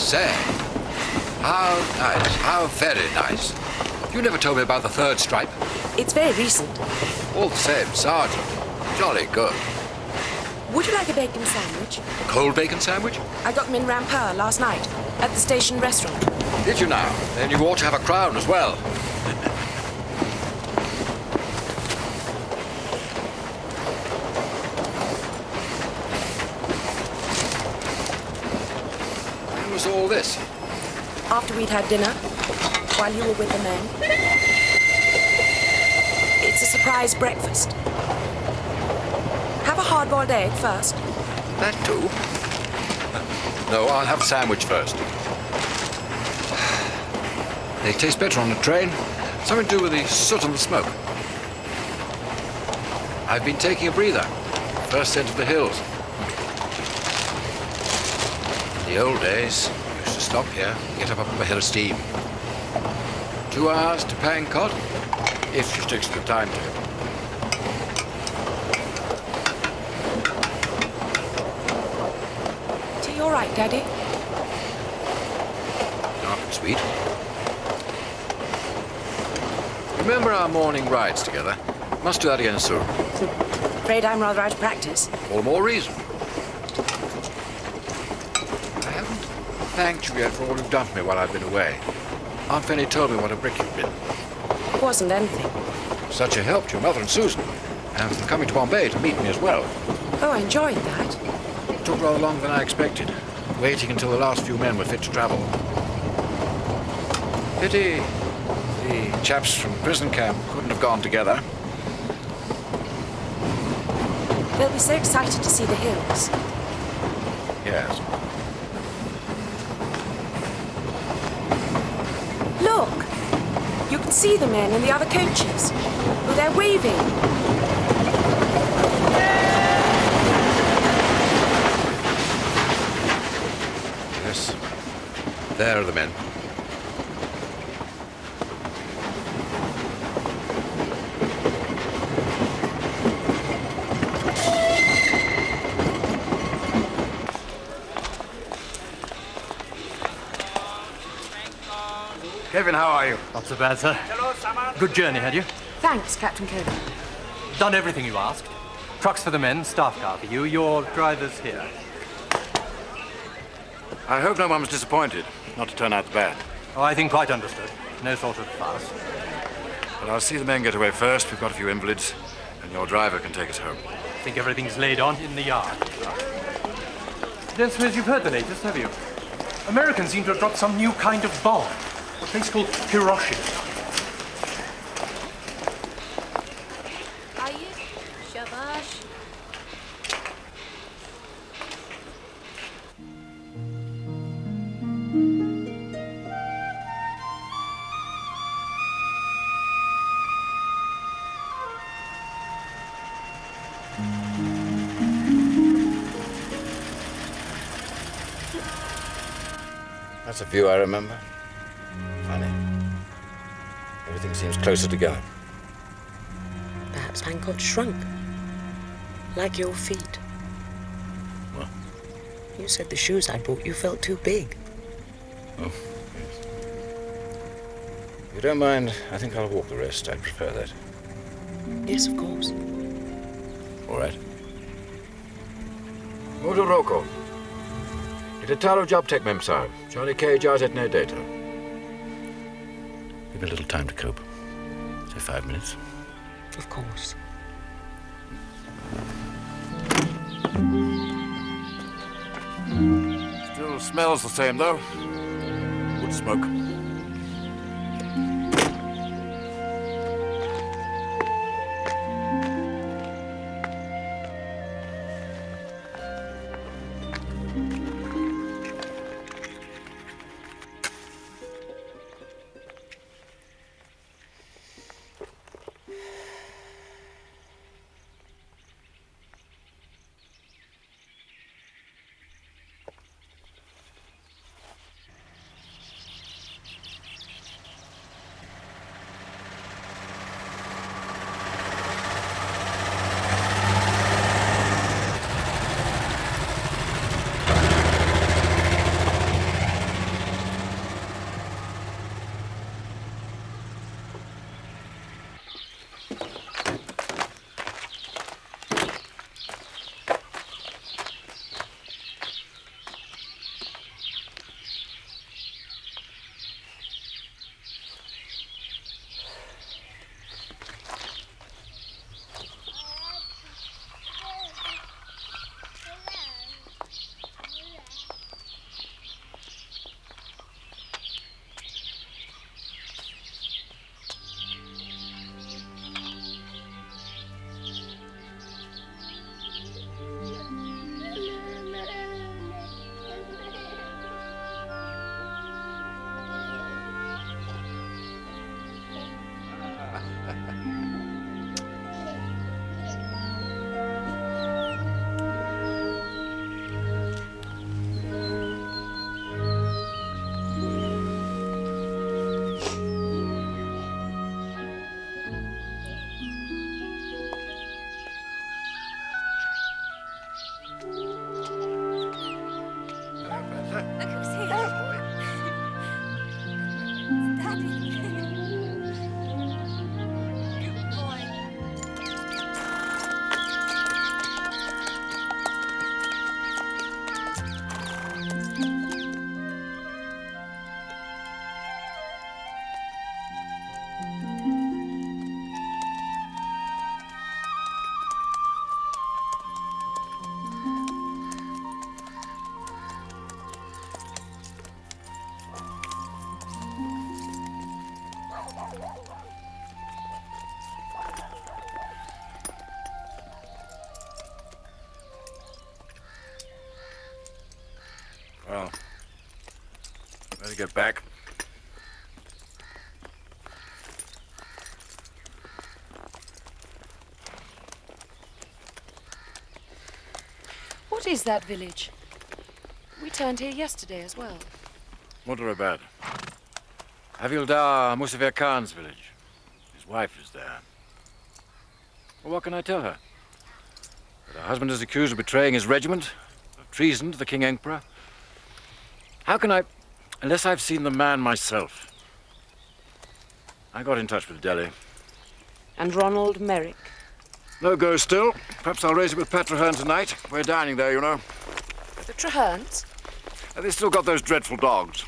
say. How nice. How very nice. You never told me about the third stripe. It's very recent. All the same, Sergeant. Jolly good. Would you like a bacon sandwich? A cold bacon sandwich? I got them in Rampur last night, at the station restaurant. Did you now? Then you ought to have a crown as well. When was all this? After we'd had dinner, while you were with the men. It's a surprise breakfast. Have a hard-boiled egg first. That too? No, I'll have a sandwich first. They taste better on the train. Something to do with the soot and the smoke. I've been taking a breather. First scent of the hills. In the old days, we used to stop here, get up a hill of steam. 2 hours to Pankot, if she sticks to the timetable. Tea all right, Daddy? Dark and sweet. Remember our morning rides together? Must do that again soon. Afraid I'm rather out of practice. All the more reason. I haven't thanked you yet for all you've done for me while I've been away. Aunt Fanny told me what a brick you've been. It wasn't anything. Such a help to your mother and Susan, and for coming to Bombay to meet me as well. Oh, I enjoyed that. It took rather longer than I expected, waiting until the last few men were fit to travel. Pity the chaps from prison camp couldn't have gone together. They'll be so excited to see the hills. Yes. Look! You can see the men in the other coaches. Oh, they're waving. Yes. There are the men. Kevin, how are you? Not so bad, sir. Good journey, had you? Thanks, Captain Colonel. Done everything you asked. Trucks for the men, staff car for you. Your driver's here. I hope no one was disappointed not to turn out the bad. Oh, I think quite understood. No sort of fuss. But I'll see the men get away first. We've got a few invalids, and your driver can take us home. I think everything's laid on in the yard. Don't suppose you've heard the latest, have you? Americans seem to have dropped some new kind of bomb. A place called Hiroshima. Shabash. That's a view I remember. Funny. Everything seems closer together. Perhaps Pankot shrunk. Like your feet. What? You said the shoes I bought you felt too big. Oh, yes. If you don't mind, I think I'll walk the rest. I'd prefer that. Yes, of course. All right. Mudoroko. Itataro Jobtek Memsar. Johnny K. Jazetne Data. Give me a little time to cope. Say 5 minutes. Of course. Still smells the same, though. Wood smoke. Well, better get back. What is that village? We turned here yesterday as well. Mudderabad. Havildar Musafir Khan's village. His wife is there. Well, what can I tell her? That her husband is accused of betraying his regiment, of treason to the King Emperor. How can I, unless I've seen the man myself? I got in touch with Delhi. And Ronald Merrick. No go still. Perhaps I'll raise it with Pat Traherne tonight. We're dining there, you know. The Trahernes? They still got those dreadful dogs.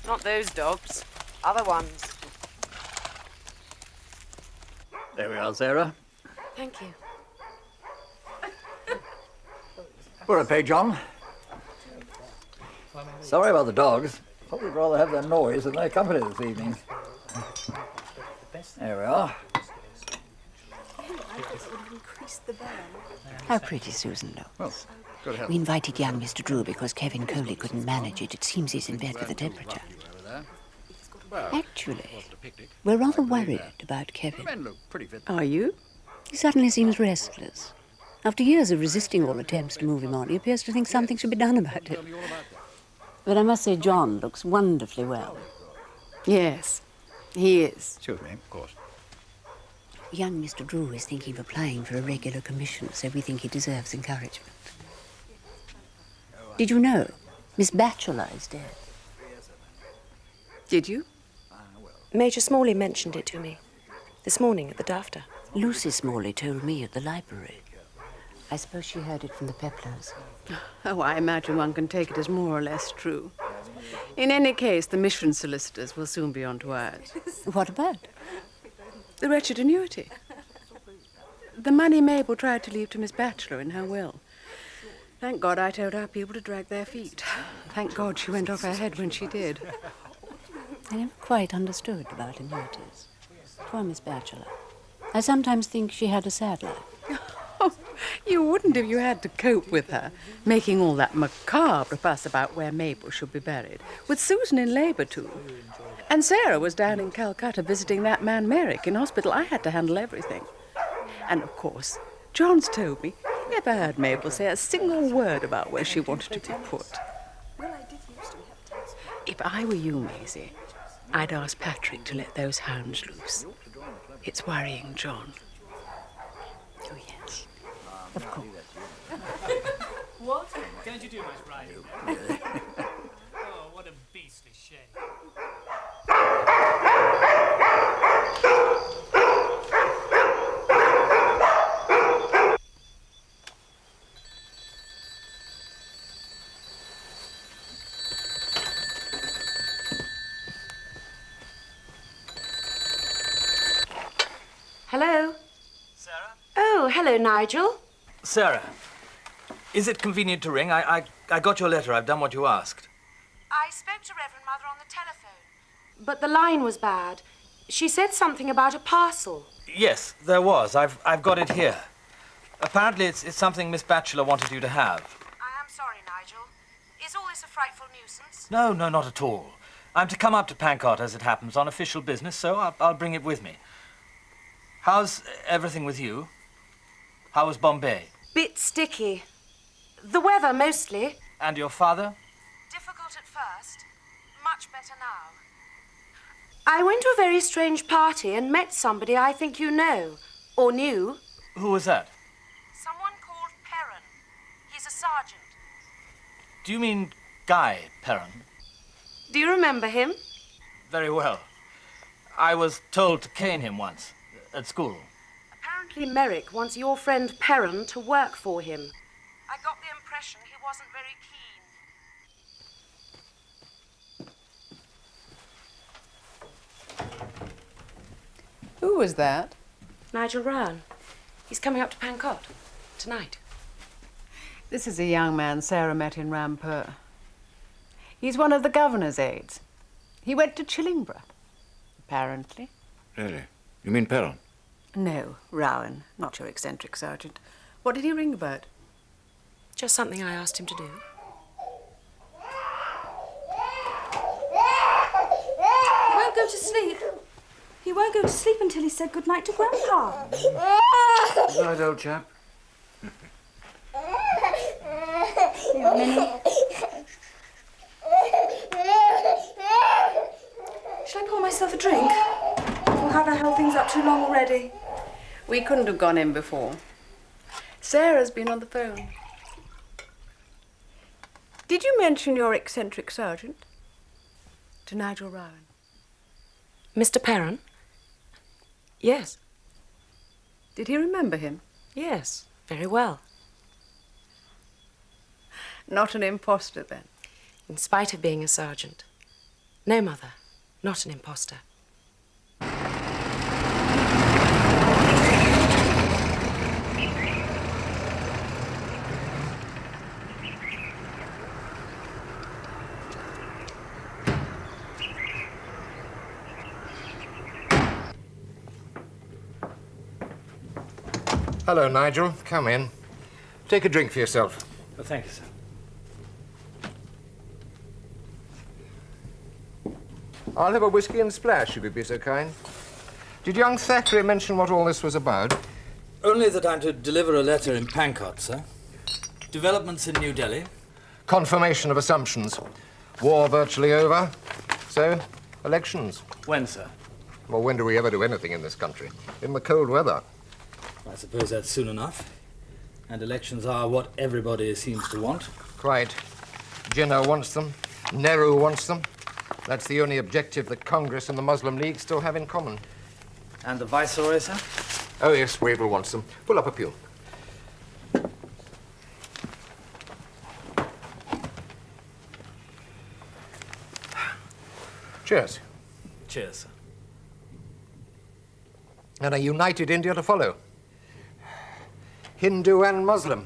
Not those dogs. Other ones. There we are, Sarah. Thank you. For a pay, John. Sorry about the dogs. Thought we'd rather have their noise than their company this evening. There we are. How pretty Susan looks. Well, good help. We invited young Mr. Drew because Kevin Coley couldn't manage it. It seems he's in bed with the temperature. Actually, we're rather worried about Kevin. Men look pretty fit. Are you? He suddenly seems restless. After years of resisting all attempts to move him on, he appears to think something should be done about it. But I must say John looks wonderfully well. Yes, he is. Excuse me, of course. Young Mr. Drew is thinking of applying for a regular commission, so we think he deserves encouragement. Did you know Miss Batchelor is dead? Did you? Major Smalley mentioned it to me this morning at the Dafter. Lucy Smalley told me at the library. I suppose she heard it from the Peplars. Oh, I imagine one can take it as more or less true. In any case, the mission solicitors will soon be on to ours. What about? The wretched annuity. The money Mabel tried to leave to Miss Batchelor in her will. Thank God I told our people to drag their feet. Thank God she went off her head when she did. I never quite understood about annuities. Poor Miss Batchelor. I sometimes think she had a sad life. Oh, you wouldn't if you had to cope with her, making all that macabre fuss about where Mabel should be buried, with Susan in labour, too. And Sarah was down in Calcutta visiting that man Merrick in hospital. I had to handle everything. And, of course, John's told me he never heard Mabel say a single word about where she wanted to be put. If I were you, Maisie, I'd ask Patrick to let those hounds loose. It's worrying John. Oh, yes. Of course. What? Don't you do much riding? Oh, what a beastly shame. Hello? Sarah? Oh, hello, Nigel. Sarah, is it convenient to ring? I got your letter. I've done what you asked. I spoke to Reverend Mother on the telephone. But the line was bad. She said something about a parcel. Yes, there was. I've got it here. Apparently it's something Miss Batchelor wanted you to have. I am sorry, Nigel. Is all this a frightful nuisance? No, not at all. I'm to come up to Pankot, as it happens, on official business, so I'll bring it with me. How's everything with you? How was Bombay? Bit sticky. The weather, mostly. And your father? Difficult at first. Much better now. I went to a very strange party and met somebody I think you know. Or knew. Who was that? Someone called Perron. He's a sergeant. Do you mean Guy Perron? Do you remember him? Very well. I was told to cane him once, at school. Apparently Merrick wants your friend Perron to work for him. I got the impression he wasn't very keen. Who was that? Nigel Rowan. He's coming up to Pankot tonight. This is a young man Sarah met in Rampur. He's one of the governor's aides. He went to Chillingborough, apparently. Really? You mean Perron? No, Rowan, not your eccentric sergeant. What did he ring about? Just something I asked him to do. won't go to sleep. He won't go to sleep until he said goodnight to Grandpa. Good night, old chap. Here, Minnie. Shall I pour myself a drink? Or have I held things up too long already? We couldn't have gone in before. Sarah's been on the phone. Did you mention your eccentric sergeant to Nigel Rowan? Mr. Perron? Yes. Did he remember him? Yes, very well. Not an imposter, then? In spite of being a sergeant. No, Mother, not an imposter. Hello, Nigel. Come in. Take a drink for yourself. Oh, thank you, sir. I'll have a whiskey and splash, if you'd be so kind. Did young Thackeray mention what all this was about? Only that I'm to deliver a letter in Pankot, sir. Developments in New Delhi. Confirmation of assumptions. War virtually over. So, elections. When, sir? Well, when do we ever do anything in this country? In the cold weather. I suppose that's soon enough. And elections are what everybody seems to want. Quite. Jinnah wants them. Nehru wants them. That's the only objective that Congress and the Muslim League still have in common. And the Viceroy, sir? Oh, yes, Wavell wants them. Pull up a pew. Cheers. Cheers, sir. And a united India to follow. Hindu and Muslim.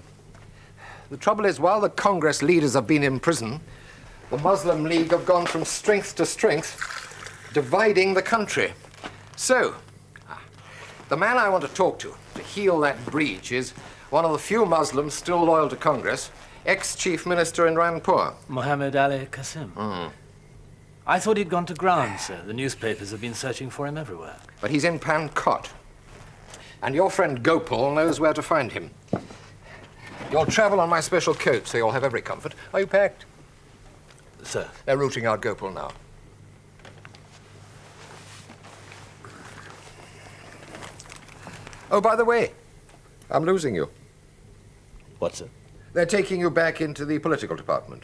The trouble is, while the Congress leaders have been in prison, the Muslim League have gone from strength to strength, dividing the country. So, the man I want to talk to heal that breach is one of the few Muslims still loyal to Congress, ex-chief minister in Ranpur. Mohammed Ali Kassim. I thought he'd gone to ground, sir. The newspapers have been searching for him everywhere. But he's in Pankot. And your friend Gopal knows where to find him. You'll travel on my special coat, so you'll have every comfort. Are you packed? Sir. They're routing out Gopal now. Oh, by the way, I'm losing you. What, sir? They're taking you back into the political department.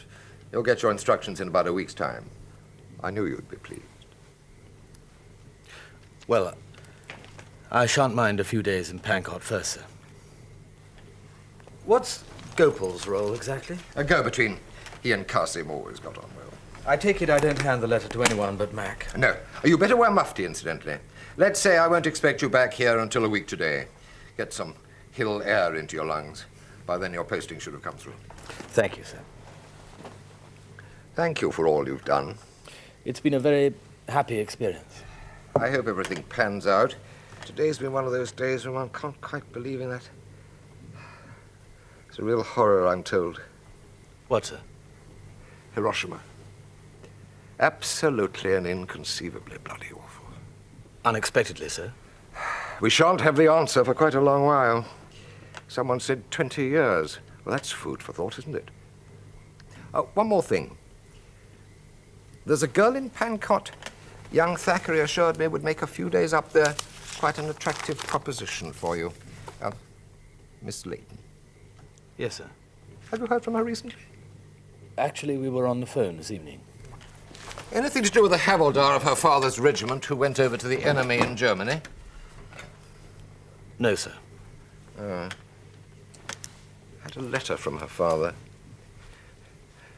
You'll get your instructions in about a week's time. I knew you'd be pleased. Well, I shan't mind a few days in Pankot first, sir. What's Gopal's role exactly? A go-between. He and Kassim always got on well. I take it I don't hand the letter to anyone but Mac. No. You better wear mufti, incidentally. Let's say I won't expect you back here until a week today. Get some hill air into your lungs. By then your posting should have come through. Thank you, sir. Thank you for all you've done. It's been a very happy experience. I hope everything pans out. Today's been one of those days when one can't quite believe in that. It's a real horror, I'm told. What, sir? Hiroshima. Absolutely and inconceivably bloody awful. Unexpectedly, sir? We shan't have the answer for quite a long while. Someone said 20 years. Well, that's food for thought, isn't it? One more thing. There's a girl in Pankot. Young Thackeray assured me would make a few days up there quite an attractive proposition for you. Miss Layton. Yes, sir. Have you heard from her recently? Actually, we were on the phone this evening. Anything to do with the Havildar of her father's regiment who went over to the enemy in Germany? No, sir. Had a letter from her father.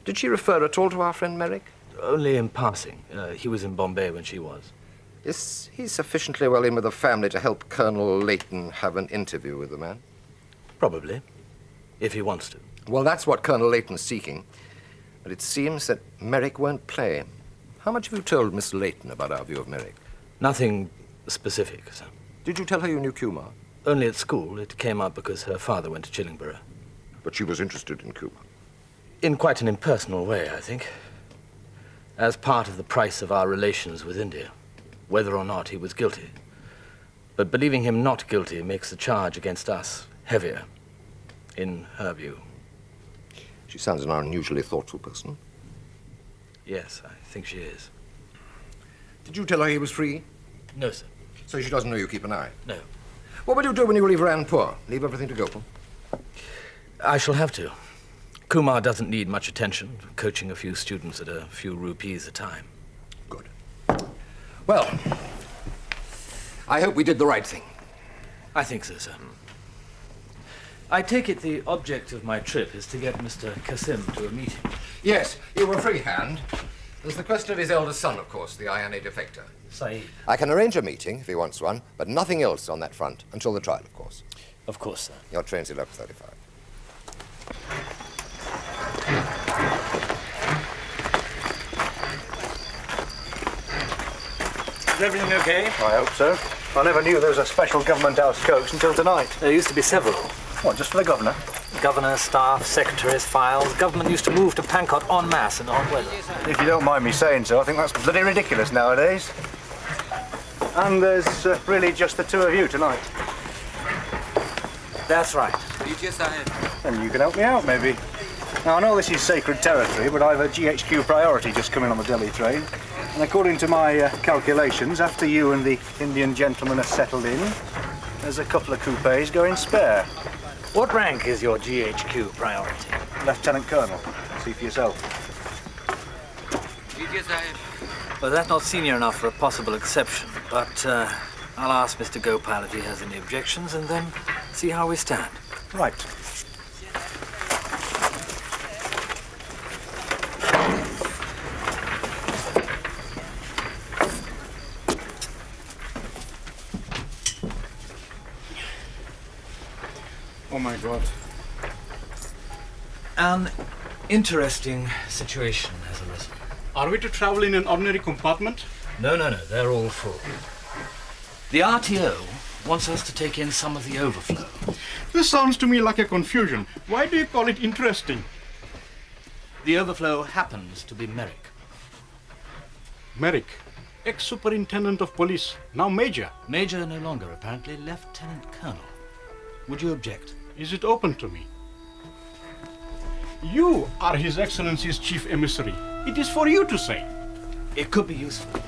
Did she refer at all to our friend Merrick? Only in passing. He was in Bombay when she was. Is he sufficiently well in with the family to help Colonel Layton have an interview with the man? Probably, if he wants to. Well, that's what Colonel Layton's seeking. But it seems that Merrick won't play. How much have you told Miss Layton about our view of Merrick? Nothing specific, sir. Did you tell her you knew Kumar? Only at school. It came up because her father went to Chillingborough. But she was interested in Kumar? In quite an impersonal way, I think. As part of the price of our relations with India. whether or not he was guilty. But believing him not guilty makes the charge against us heavier, in her view. She sounds an unusually thoughtful person. Yes, I think she is. Did you tell her he was free? No, sir. So she doesn't know you keep an eye? No. What will you do when you leave Rand poor? Leave everything to go? I shall have to. Kumar doesn't need much attention, coaching a few students at a few rupees a time. Good. Well, I hope we did the right thing. I think so, sir. I take it the object of my trip is to get Mr. Kassim to a meeting. Yes, you were a free hand. There's the question of his eldest son, of course, the INA defector. Saeed. I can arrange a meeting if he wants one, but nothing else on that front until the trial, of course. Of course, sir. Your train's 11:35. Is everything okay? I hope so. I never knew there was a special government house coach until tonight. There used to be several. What, just for the governor? Governor, staff, secretaries, files. Government used to move to Pankot en masse and on weather. If you don't mind me saying so, I think that's bloody ridiculous nowadays. And there's really just the two of you tonight. That's right. And you can help me out, maybe. Now, I know this is sacred territory, but I've a GHQ priority just coming on the Delhi train. And according to my calculations, after you and the Indian gentleman are settled in, there's a couple of coupes going spare. What rank is your GHQ priority? Lieutenant Colonel. See for yourself. Well, that's not senior enough for a possible exception, but I'll ask Mr. Gopal if he has any objections and then see how we stand. Right. Oh, my God. An interesting situation has arisen. Are we to travel in an ordinary compartment? No, they're all full. The RTO wants us to take in some of the overflow. This sounds to me like a confusion. Why do you call it interesting? The overflow happens to be Merrick. Merrick, ex-superintendent of police, now major. Major no longer, apparently, Lieutenant Colonel. Would you object? Is it open to me? You are His Excellency's chief emissary. It is for you to say. It could be useful.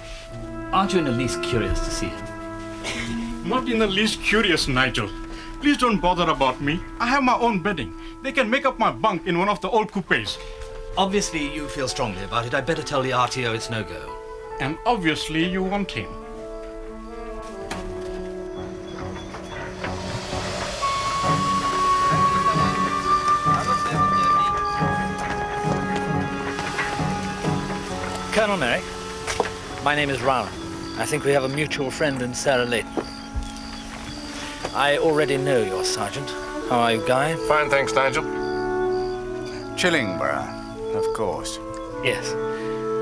Aren't you in the least curious to see him? Not in the least curious, Nigel. Please don't bother about me. I have my own bedding. They can make up my bunk in one of the old coupes. Obviously, you feel strongly about it. I'd better tell the RTO it's no go. And obviously, you want him. Colonel Merrick, my name is Rowan. I think we have a mutual friend in Sarah Layton. I already know your sergeant. How are you, Guy? Fine, thanks, Nigel. Chillingborough, of course. Yes.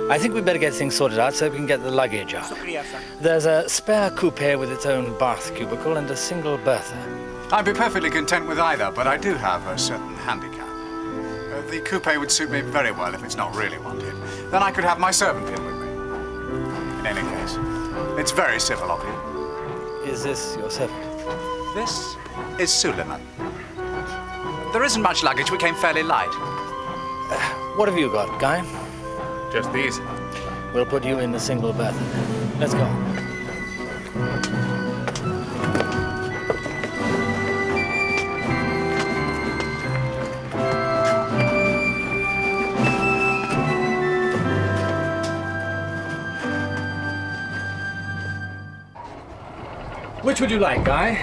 I think we'd better get things sorted out so we can get the luggage out. There's a spare coupe with its own bath cubicle and a single bertha. I'd be perfectly content with either, but I do have a certain handicap. The coupe would suit me very well if it's not really wanted. Then I could have my servant in with me. In any case, it's very civil of you. Is this your servant? This is Suleiman. There isn't much luggage. We came fairly light. What have you got, Guy? Just these. We'll put you in the single berth. Let's go. Which would you like, Guy?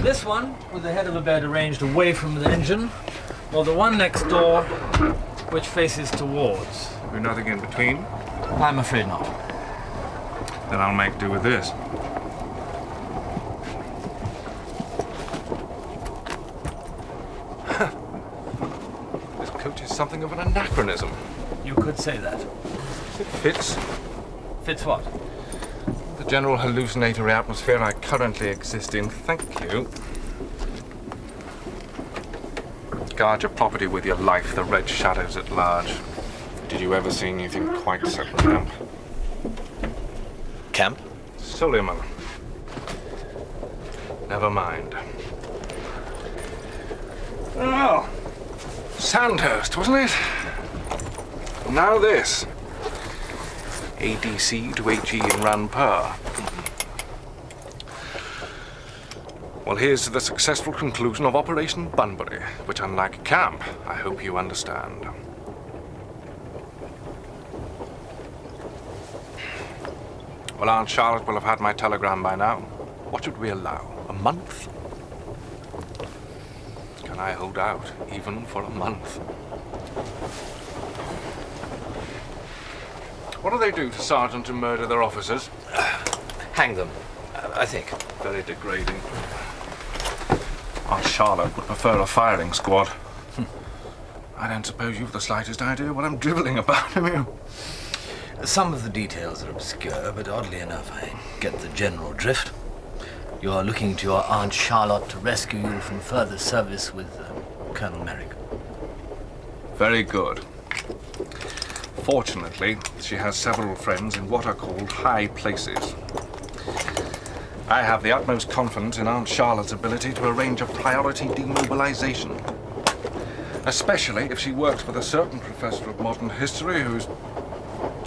This one, with the head of the bed arranged away from the engine, or the one next door, which faces towards? There's nothing in between? I'm afraid not. Then I'll make do with this. This coach is something of an anachronism. You could say that. It fits. Fits what? The general hallucinatory atmosphere I currently exist in. Thank you. Guard your property with your life, the red shadows at large. Did you ever see anything quite so cramp? camp? Suleiman. Never mind. Oh, Sandhurst, wasn't it? Now this. ADC to HE in Ranpur. Well, here's to the successful conclusion of Operation Bunbury, which, unlike camp, I hope you understand. Well, Aunt Charlotte will have had my telegram by now. What should we allow? A month? Can I hold out, even for a month? What do they do to sergeants who murder their officers? Hang them, I think. Very degrading. Aunt Charlotte would prefer a firing squad. I don't suppose you've the slightest idea what I'm dribbling about, have you? Some of the details are obscure, but oddly enough, I get the general drift. You're looking to your Aunt Charlotte to rescue you from further service with Colonel Merrick. Very good. Fortunately, she has several friends in what are called high places. I have the utmost confidence in Aunt Charlotte's ability to arrange a priority demobilization. Especially if she works with a certain professor of modern history who's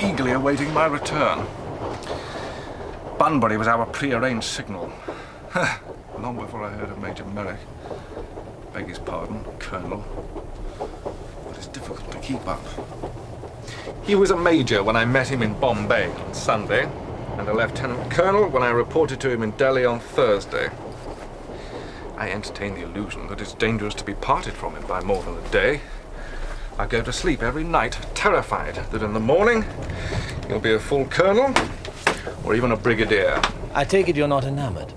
eagerly awaiting my return. Bunbury was our pre-arranged signal. Long before I heard of Major Merrick. Beg his pardon, Colonel. But it's difficult to keep up. He was a major when I met him in Bombay on Sunday, and a lieutenant colonel when I reported to him in Delhi on Thursday. I entertain the illusion that it's dangerous to be parted from him by more than a day. I go to sleep every night terrified that in the morning he'll be a full colonel or even a brigadier. I take it you're not enamored.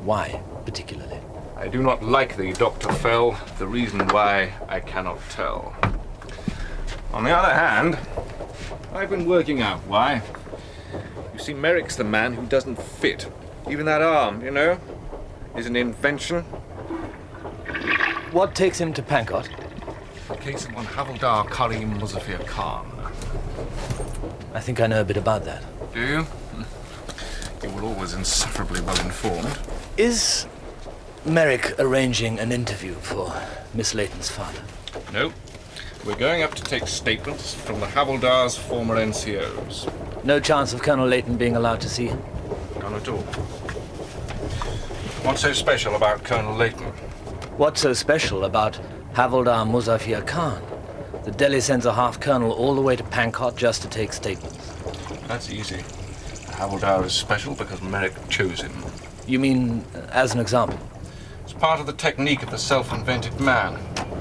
Why, particularly? I do not like thee, Dr. Fell. The reason why I cannot tell. On the other hand, I've been working out why. You see, Merrick's the man who doesn't fit. Even that arm, you know, is an invention. What takes him to Pankot? The case of one Havildar Karim Muzaffar Khan. I think I know a bit about that. Do you? You were always insufferably well informed. Is Merrick arranging an interview for Miss Layton's father? No. We're going up to take statements from the Havildar's former NCOs. No chance of Colonel Layton being allowed to see him? None at all. What's so special about Colonel Layton? What's so special about Havildar Muzaffar Khan? The Delhi sends a half-colonel all the way to Pankot just to take statements. That's easy. Havildar is special because Merrick chose him. You mean as an example? It's part of the technique of the self-invented man.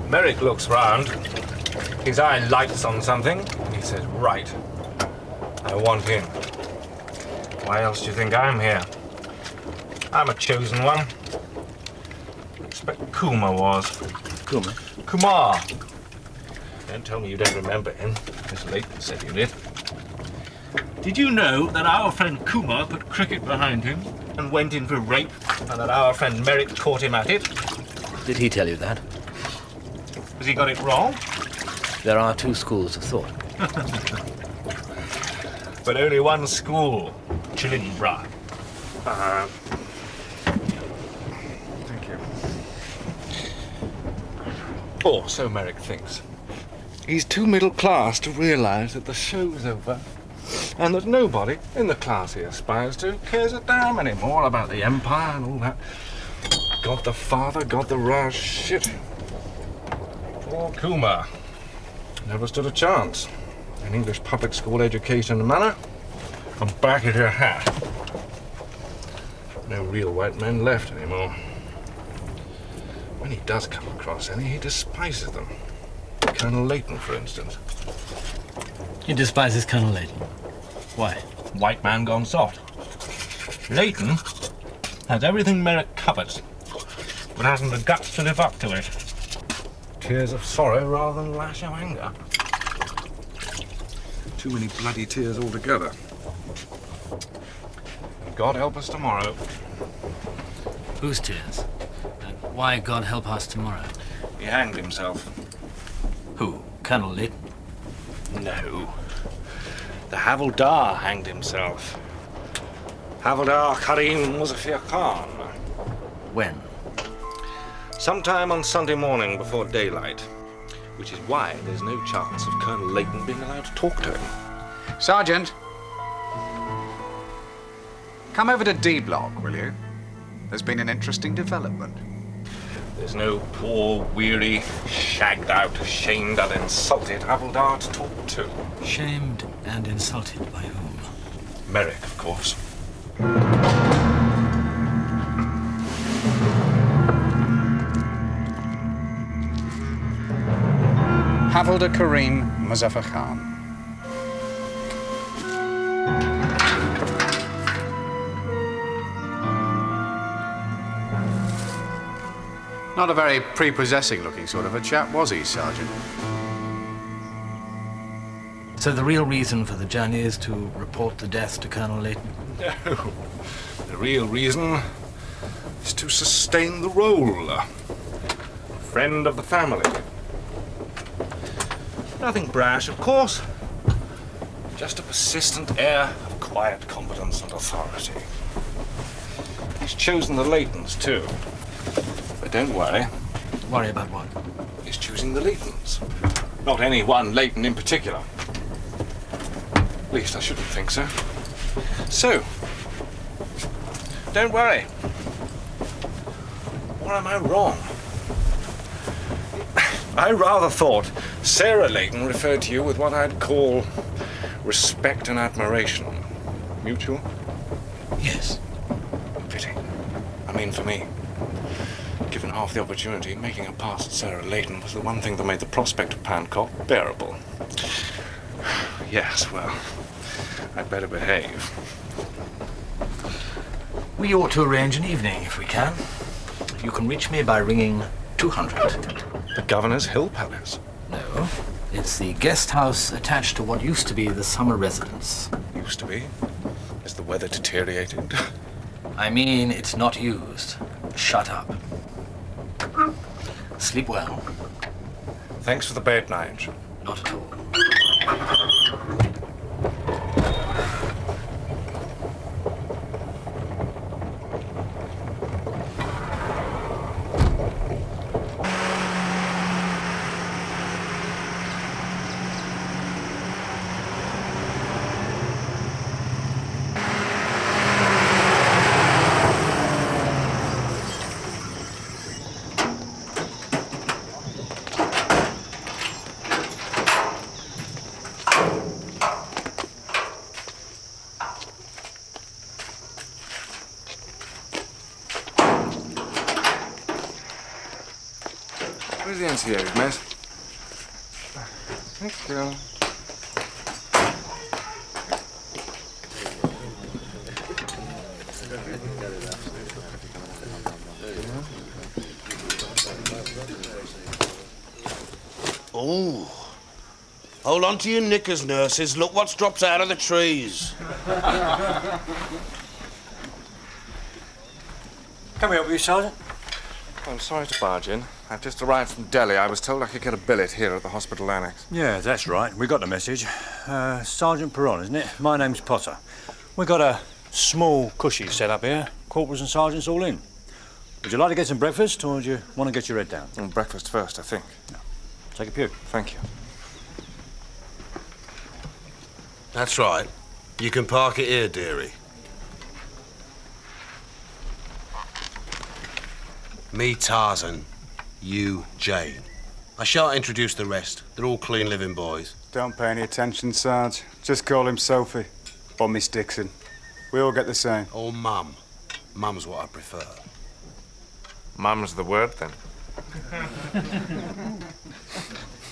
Merrick looks round, his eye lights on something, and he says, right, I want him. Why else do you think I'm here? I'm a chosen one. I expect Kumar was. Kumar? Kumar. Don't tell me you don't remember him. Miss Layton said you did. Did you know that our friend Kumar put cricket behind him and went in for rape, and that our friend Merrick caught him at it? Did he tell you that? Has he got it wrong? There are two schools of thought. But only one school. Chillinbra. Thank you. Or so Merrick thinks. He's too middle class to realize that the show's over and that nobody in the class he aspires to cares a damn anymore about the empire and all that God the Father, God the Raj shit. Poor Kumar. Never stood a chance. An English public school education and manner, and back at her hat. No real white men left anymore. When he does come across any, he despises them. Colonel Layton, for instance. He despises Colonel Layton. Why? White man gone soft. Layton has everything Merrick covets, but hasn't the guts to live up to it. Tears of sorrow rather than lash of anger. Too many bloody tears altogether. God help us tomorrow. Whose tears? And why God help us tomorrow? He hanged himself. Who? Colonel Layton? No. The Havildar hanged himself. Havildar Karim Muzaffar Khan. When? Sometime on Sunday morning before daylight, which is why there's no chance of Colonel Layton being allowed to talk to him. Sergeant, come over to D Block, will you? There's been an interesting development. There's no poor, weary, shagged out, shamed and insulted Havildar to talk to. Shamed and insulted by whom? Merrick, of course. Havildar Karim Muzaffar Khan. Not a very prepossessing looking sort of a chap, was he, Sergeant? So the real reason for the journey is to report the death to Colonel Layton? No. The real reason is to sustain the role. Friend of the family. Nothing brash, of course. Just a persistent air of quiet competence and authority. He's chosen the Laytons, too. But don't worry. Worry about what? He's choosing the Laytons. Not any one Layton in particular. At least I shouldn't think so. So, don't worry. Or am I wrong? I rather thought Sarah Layton referred to you with what I'd call respect and admiration. Mutual? Yes. Pity. I mean, for me, given half the opportunity, making a pass at Sarah Layton was the one thing that made the prospect of Pankot bearable. Yes, well, I'd better behave. We ought to arrange an evening, if we can. You can reach me by ringing 200. The Governor's Hill Palace? No. It's the guest house attached to what used to be the summer residence. Used to be? Is the weather deteriorated? I mean, it's not used. Shut up. Sleep well. Thanks for the bed, Nigel. Not at all. Where's the NCA's, miss? Thank you. Oh. Hold on to your knickers, nurses. Look what's dropped out of the trees. Can we help you, Sergeant? I'm sorry to barge in. I've just arrived from Delhi. I was told I could get a billet here at the hospital annex. Yeah, that's right. We got the message. Sergeant Perron, isn't it? My name's Potter. We got a small cushy set up here. Corporals and sergeants all in. Would you like to get some breakfast, or do you want to get your head down? Breakfast first, I think. No. Take a pew. Thank you. That's right. You can park it here, dearie. Me, Tarzan. You, Jane. I shan't introduce the rest. They're all clean living boys. Don't pay any attention, Sarge. Just call him Sophie. Or Miss Dixon. We all get the same. Or Mum. Mum's what I prefer. Mum's the word, then.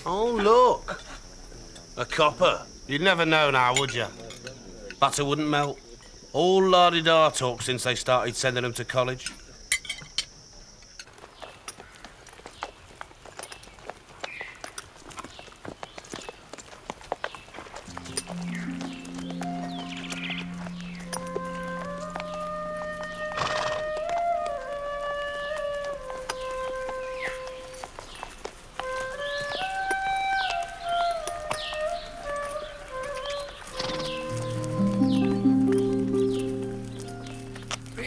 Oh, look. A copper. You'd never know now, would you? Butter wouldn't melt. All la-di-da talk since they started sending them to college.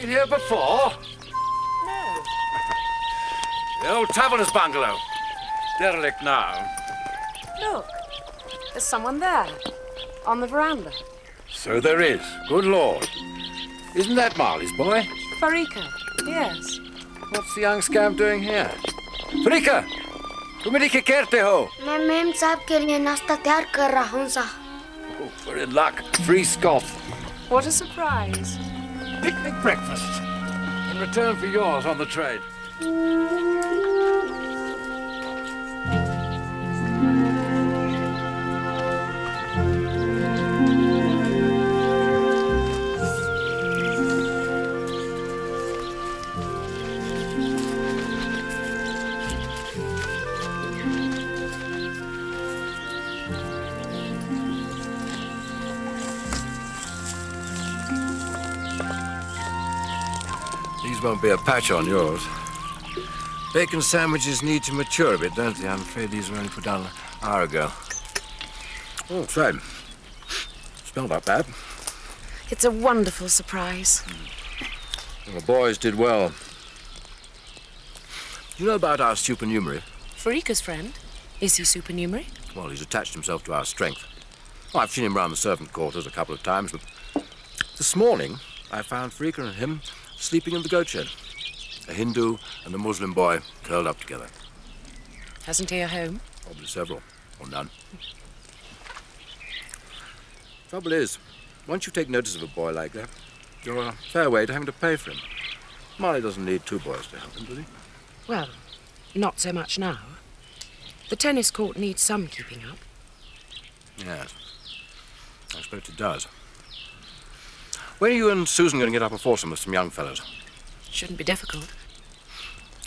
been here before? No. The old traveller's bungalow. Derelict now. Look, there's someone there, on the veranda. So there is. Good Lord. Isn't that Marley's boy? Farika, yes. What's the young scamp doing here? Farika! Tumiri ke kerte ho? मैं ma'am साहब के लिए नाश्ता तैयार कर रहा हूँ साहब. Oh, we're in luck. Free scoff. What a surprise. Picnic breakfast. In return for yours on the trade. Won't be a patch on yours. Bacon sandwiches need to mature a bit, don't they? I'm afraid these were only put down an hour ago. Oh, say, smell not bad. It's a wonderful surprise. Well, the boys did well. Do you know about our supernumerary? Farika's friend? Is he supernumerary? Well, he's attached himself to our strength. Well, I've seen him round the servant quarters a couple of times, but this morning I found Farika and him sleeping in the goat shed. A Hindu and a Muslim boy curled up together. Hasn't he a home? Probably several, or none. Trouble is, once you take notice of a boy like that, you're a fair way to having to pay for him. Marley doesn't need two boys to help him, does he? Well, not so much now. The tennis court needs some keeping up. Yes, I expect it does. When are you and Susan going to get up a foursome with some young fellows? Shouldn't be difficult.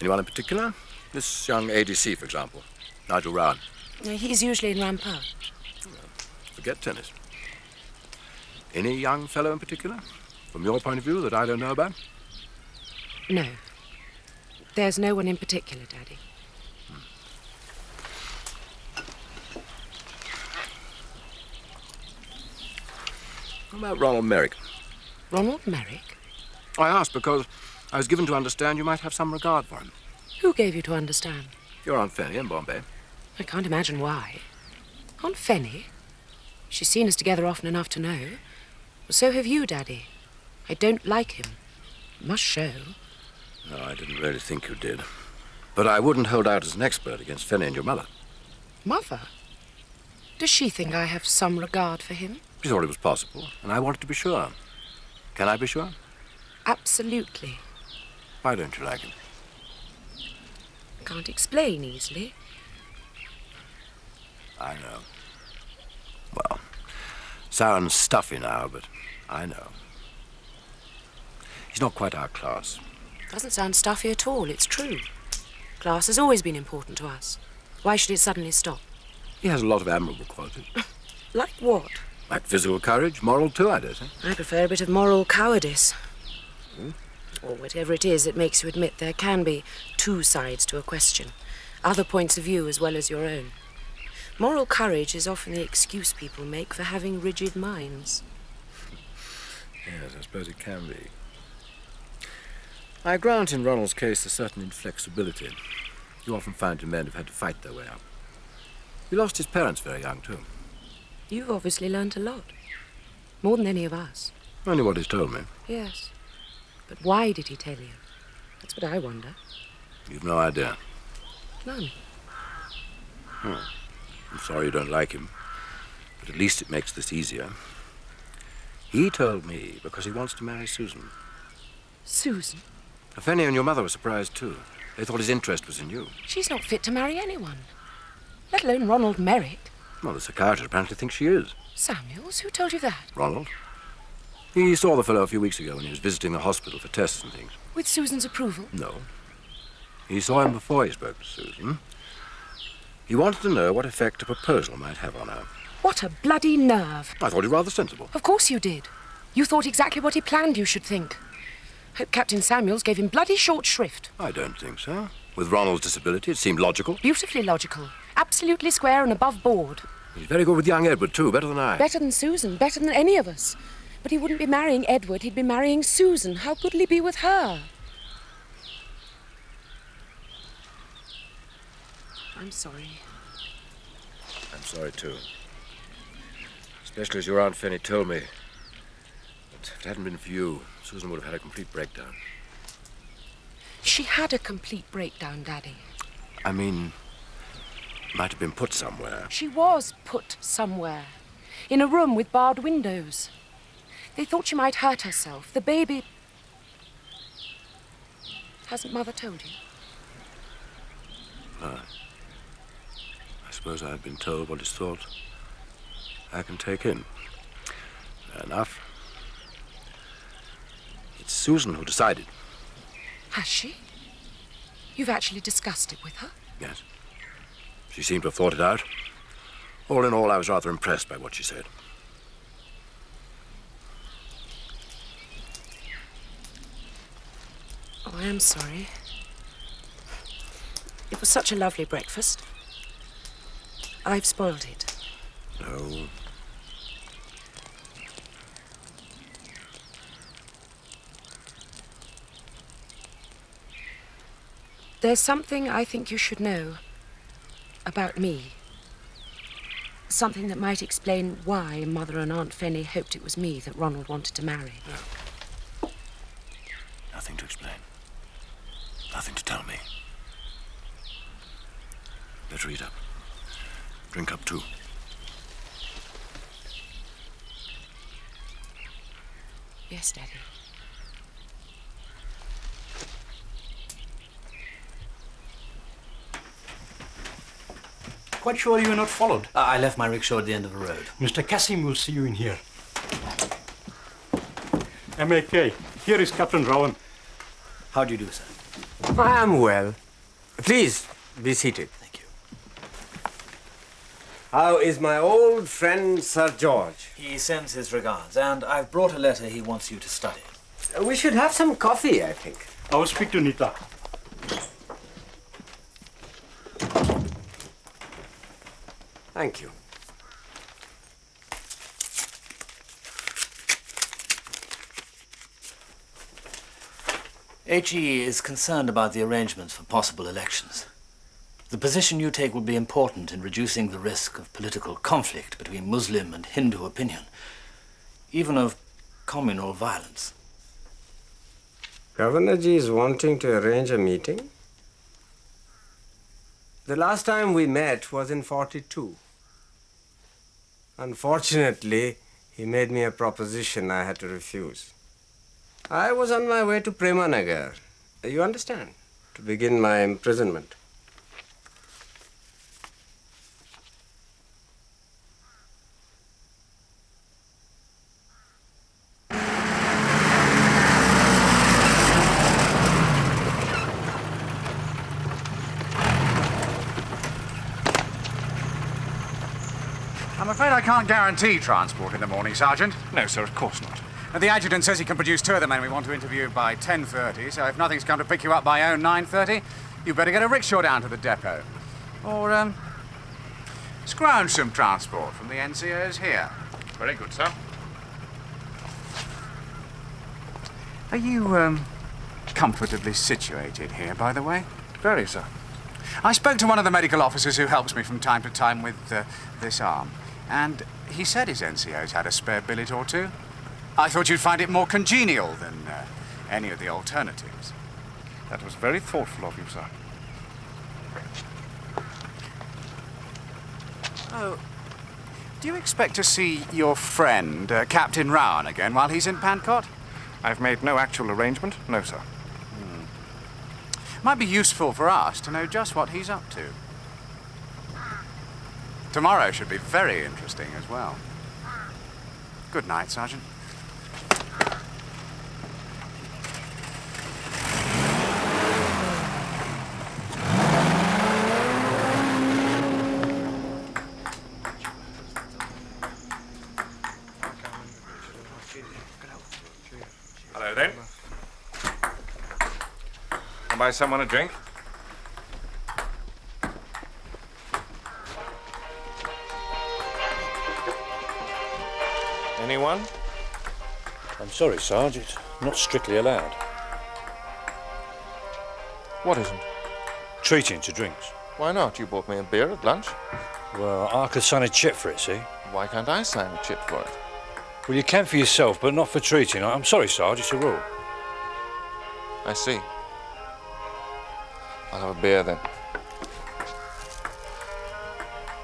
Anyone in particular? This young ADC, for example. Nigel Rowan. No, he's usually in Rampart. Forget tennis. Any young fellow in particular, from your point of view, that I don't know about? No. There's no one in particular, Daddy. What about Ronald Merrick? Ronald Merrick? I asked because I was given to understand you might have some regard for him. Who gave you to understand? Your Aunt Fanny in Bombay. I can't imagine why. Aunt Fanny? She's seen us together often enough to know. Well, so have you, Daddy. I don't like him. It must show. No, I didn't really think you did. But I wouldn't hold out as an expert against Fanny and your mother. Mother? Does she think I have some regard for him? She thought it was possible, and I wanted to be sure. Can I be sure? Absolutely. Why don't you like him? Can't explain easily. I know. Well, sounds stuffy now, but I know. He's not quite our class. Doesn't sound stuffy at all, it's true. Class has always been important to us. Why should it suddenly stop? He has a lot of admirable qualities. Like what? Like physical courage, moral too, I dare say. I prefer a bit of moral cowardice. Or whatever it is that makes you admit there can be two sides to a question. Other points of view as well as your own. Moral courage is often the excuse people make for having rigid minds. Yes, I suppose it can be. I grant in Ronald's case a certain inflexibility. You often find men who've had to fight their way up. He lost his parents very young, too. You've obviously learnt a lot. More than any of us. Only what he's told me. Yes. But why did he tell you? That's what I wonder. You've no idea. None. I'm sorry you don't like him, but at least it makes this easier. He told me because he wants to marry Susan. Susan? Fanny and your mother were surprised, too. They thought his interest was in you. She's not fit to marry anyone, let alone Ronald Merrick. Well, the psychiatrist apparently thinks she is. Samuels? Who told you that? Ronald. He saw the fellow a few weeks ago when he was visiting the hospital for tests and things. With Susan's approval? No. He saw him before he spoke to Susan. He wanted to know what effect a proposal might have on her. What a bloody nerve. I thought he was rather sensible. Of course you did. You thought exactly what he planned you should think. Hope Captain Samuels gave him bloody short shrift. I don't think so. With Ronald's disability, it seemed logical. Beautifully logical. Absolutely square and above board. He's very good with young Edward, too, better than I. Better than Susan, better than any of us. But he wouldn't be marrying Edward, he'd be marrying Susan. How good'll he be with her? I'm sorry. I'm sorry, too. Especially as your Aunt Fanny told me. But if it hadn't been for you, Susan would have had a complete breakdown. She had a complete breakdown, Daddy. I mean, might have been put somewhere. She was put somewhere. In a room with barred windows. They thought she might hurt herself. The baby... Hasn't Mother told you? No. I suppose I have been told what is thought I can take in. Fair enough. It's Susan who decided. Has she? You've actually discussed it with her? Yes. She seemed to have thought it out. All in all, I was rather impressed by what she said. Oh, I am sorry. It was such a lovely breakfast. I've spoiled it. No. There's something I think you should know about me. Something that might explain why Mother and Aunt Fanny hoped it was me that Ronald wanted to marry. No. Nothing to explain. Nothing to tell me. Better eat up. Drink up, too. Yes, Daddy. Quite sure you were not followed? I left my rickshaw at the end of the road. Mr. Kassim will see you in here. M.A.K. Here is Captain Rowan. How do you do, sir? I am well. Please, be seated. Thank you. How is my old friend, Sir George? He sends his regards, and I've brought a letter he wants you to study. We should have some coffee, I think. I will speak to Nita. Thank you. HE is concerned about the arrangements for possible elections. The position you take will be important in reducing the risk of political conflict between Muslim and Hindu opinion, even of communal violence. Governor Ji is wanting to arrange a meeting? The last time we met was in 42. Unfortunately, he made me a proposition I had to refuse. I was on my way to Premanagar, you understand, to begin my imprisonment. I'm afraid I can't guarantee transport in the morning, Sergeant. No, sir, of course not. The adjutant says he can produce two of the men we want to interview by 10:30, so if nothing's come to pick you up by 9:30, you better get a rickshaw down to the depot. Or, scrounge some transport from the NCOs here. Very good, sir. Are you, comfortably situated here, by the way? Very, sir. I spoke to one of the medical officers who helps me from time to time with this arm, and he said his NCOs had a spare billet or two. I thought you'd find it more congenial than any of the alternatives. That was very thoughtful of you, sir. Oh, do you expect to see your friend, Captain Rowan, again while he's in Pankot? I've made no actual arrangement, no, sir. Might be useful for us to know just what he's up to. Tomorrow should be very interesting as well. Good night, Sergeant. Hello, then. Can I buy someone a drink? Anyone? I'm sorry, Sarge. It's not strictly allowed. What isn't? Treating to drinks. Why not? You bought me a beer at lunch. Well, I could sign a cheque for it, see? Why can't I sign a cheque for it? Well, you can for yourself, but not for treating. I'm sorry, Sarge. It's a rule. I see. I'll have a beer then.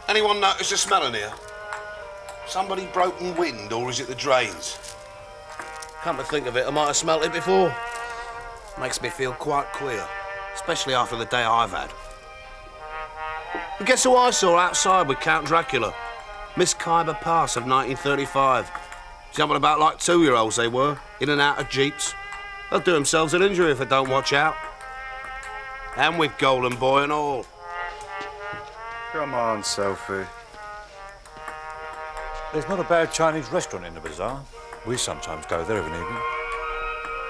Anyone notice a smell in here? Somebody broken wind, or is it the drains? Come to think of it, I might have smelt it before. Makes me feel quite queer, especially after the day I've had. And guess who I saw outside with Count Dracula? Miss Khyber Pass of 1935. Jumping about like 2-year-olds they were, in and out of jeeps. They'll do themselves an injury if they don't watch out. And with Golden Boy and all. Come on, Sophie. There's not a bad Chinese restaurant in the bazaar. We sometimes go there of an evening.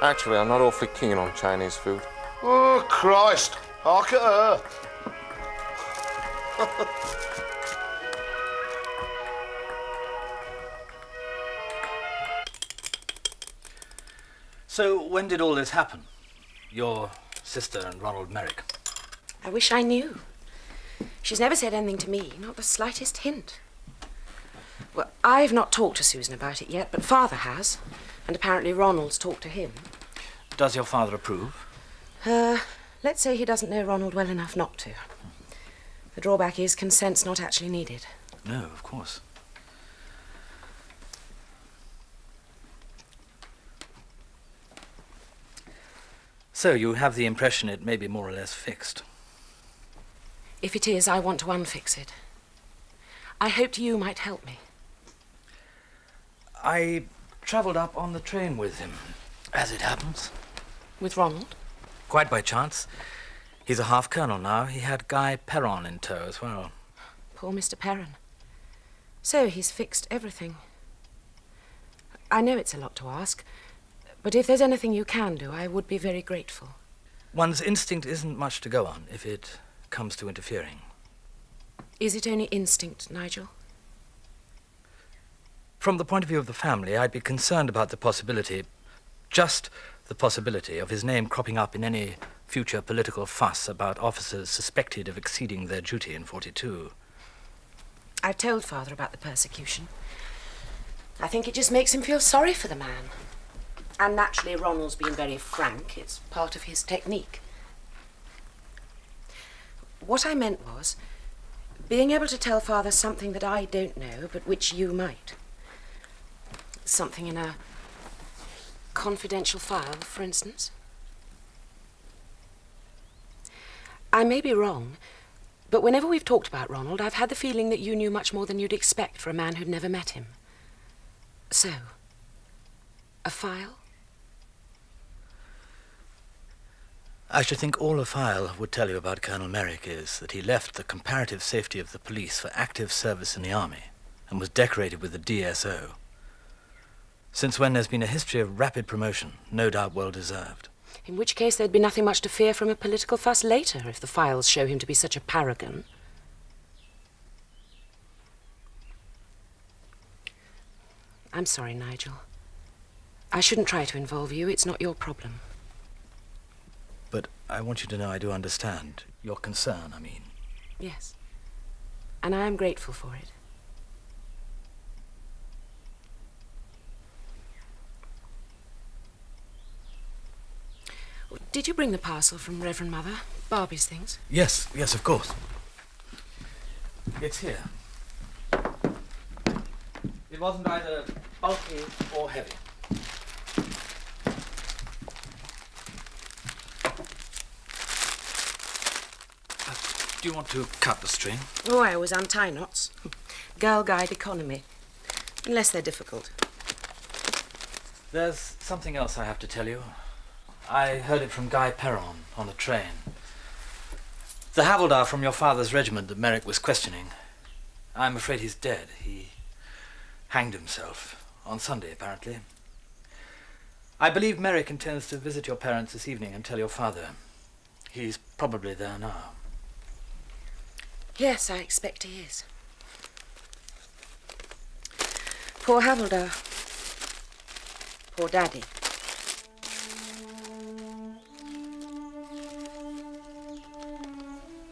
Actually, I'm not awfully keen on Chinese food. Oh, Christ! Hark at her! So, when did all this happen? Your sister and Ronald Merrick? I wish I knew. She's never said anything to me, not the slightest hint. Well, I've not talked to Susan about it yet, but Father has. And apparently Ronald's talked to him. Does your father approve? Let's say he doesn't know Ronald well enough not to. The drawback is consent's not actually needed. No, of course. So you have the impression it may be more or less fixed? If it is, I want to unfix it. I hoped you might help me. I travelled up on the train with him, as it happens. With Ronald? Quite by chance. He's a half-colonel now. He had Guy Perron in tow as well. Poor Mr. Perron. So he's fixed everything. I know it's a lot to ask, but if there's anything you can do, I would be very grateful. One's instinct isn't much to go on if it comes to interfering. Is it only instinct, Nigel? From the point of view of the family, I'd be concerned about the possibility, just the possibility, of his name cropping up in any future political fuss about officers suspected of exceeding their duty in 42. I've told Father about the persecution. I think it just makes him feel sorry for the man. And naturally, Ronald's been very frank. It's part of his technique. What I meant was being able to tell Father something that I don't know, but which you might. Something in a confidential file, for instance. I may be wrong, but whenever we've talked about Ronald, I've had the feeling that you knew much more than you'd expect for a man who'd never met him. So, a file? I should think all a file would tell you about Colonel Merrick is that he left the comparative safety of the police for active service in the army and was decorated with the DSO. Since when there's been a history of rapid promotion, no doubt well deserved. In which case there'd be nothing much to fear from a political fuss later if the files show him to be such a paragon. I'm sorry, Nigel. I shouldn't try to involve you. It's not your problem. But I want you to know I do understand your concern, I mean. Yes. And I am grateful for it. Did you bring the parcel from Reverend Mother? Barbie's things? Yes, yes, of course. It's here. It wasn't either bulky or heavy. Do you want to cut the string? Oh, I always untie knots. Girl Guide economy. Unless they're difficult. There's something else I have to tell you. I heard it from Guy Perron on the train. The Havildar from your father's regiment that Merrick was questioning. I'm afraid he's dead. He hanged himself on Sunday, apparently. I believe Merrick intends to visit your parents this evening and tell your father. He's probably there now. Yes, I expect he is. Poor Havildar. Poor Daddy.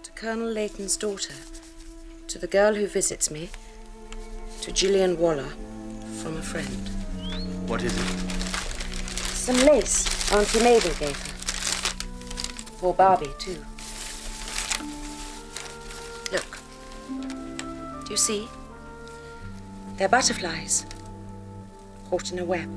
To Colonel Layton's daughter, to the girl who visits me, to Gillian Waller, from a friend. What is it? Some lace Auntie Mabel gave her. Poor Barbie, too. Look. Do you see? They're butterflies, caught in a web.